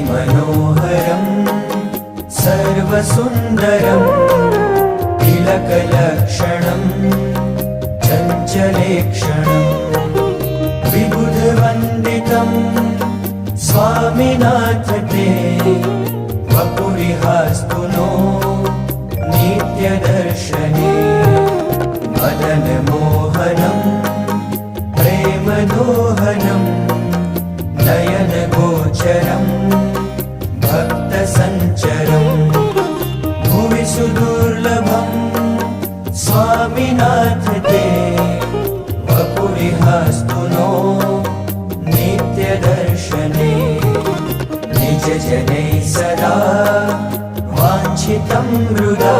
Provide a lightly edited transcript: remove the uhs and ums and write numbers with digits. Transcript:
मनोहरं सर्वसुन्दरं तिलकलक्षणं चञ्चलेक्षणं विबुधवन्दितं स्वामिनाथ ते वपुरिहास्तु नो नित्यदर्शने मदनमोहनं प्रेमदोहनं नयनगोचरं भक्तसञ्चरं भुवि सुदुर्लभं स्वामिनाथ ते वपुरिहास्तु नो नित्यदर्शने निजजनैः सदा वाञ्छितं हृदा